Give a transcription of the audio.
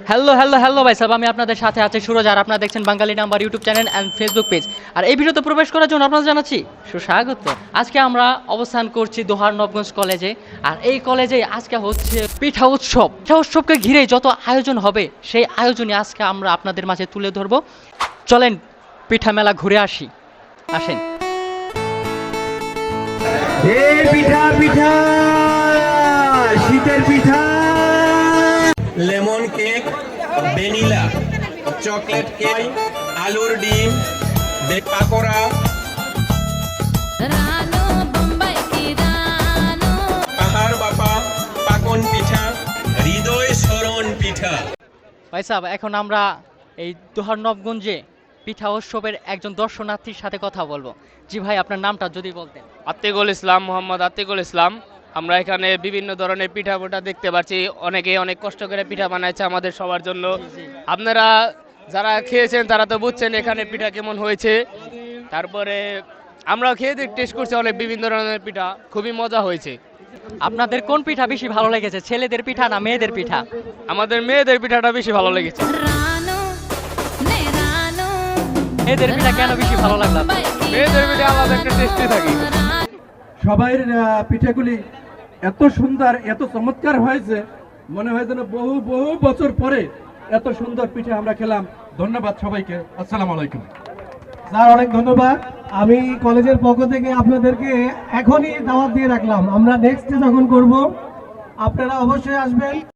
Hello hello hello ভাই সাহেব, আমি আপনাদের সাথে আছি সুরজ, আর আপনারা দেখছেন Bangali number YouTube channel and Facebook page. আর এই ভিডিওতে প্রবেশ করার জন্য আপনাদের জানাচ্ছি সুস্বাগত। আজকে আমরা অবস্থান করছি দোহার নবগঞ্জ কলেজে, আর এই কলেজে আজকে হচ্ছে পিঠা উৎসব। পিঠা উৎসবকে ঘিরে যত আয়োজন হবে সেই আয়োজনে আজকে আমরা আপনাদের মাঝে তুলে ধরবো। চলেন পিঠা মেলা ঘুরে আসি, আসেন। পিঠা পিঠা শীতের পিঠা, lemon cake, vanilla, chocolate cake, আলুর ডিম, বেক পাকোড়া, পাহাড় বাপা, পাকন পিঠা, হৃদয় স্মরণ পিঠা। ভাই সাহেব, এখন আমরা এই দোহার নবগঞ্জে পিঠা উৎসবের একজন দর্শনার্থীর সাথে কথা বলবো। জি ভাই, আপনার নামটা যদি বলতেন। আতিকুল ইসলাম, মোহাম্মদ আতিকুল ইসলাম। আমরা এখানে বিভিন্ন ধরনের পিঠা দেখতে পাচ্ছি, অনেকে অনেক কষ্ট করে পিঠা বানাইছে আমাদের সবার জন্য। আপনারা যারা খেয়েছেন তারা তো বুঝছেন এখানে পিঠা কেমন হয়েছে। তারপরে আমরাও খেয়ে টেস্ট করছি অনেক বিভিন্ন ধরনের পিঠা, খুবই মজা হয়েছে। আপনাদের কোন পিঠা বেশি ভালো লেগেছে, ছেলেদের পিঠা না মেয়েদের পিঠা? আমাদের মেয়েদের পিঠাটা বেশি ভালো লেগেছে। মেয়েদের পিঠা কেন বেশি ভালো লাগলো? মেয়েদের পিঠা আলাদা একটা টেস্টি থাকে। সবাই পিঠাগুলি এত সুন্দর, এত চমৎকার হয়েছে, মনে হয় যেন বহু বহু বছর পরে এত সুন্দর পিঠা আমরা খেলাম। ধন্যবাদ সবাইকে, আসসালামু আলাইকুম। স্যার অনেক ধন্যবাদ। আমি কলেজের পক্ষ থেকে আপনাদেরকে এখনই দাওয়াত দিয়ে রাখলাম, আমরা নেক্সটে যখন করব আপনারা অবশ্যই আসবেন।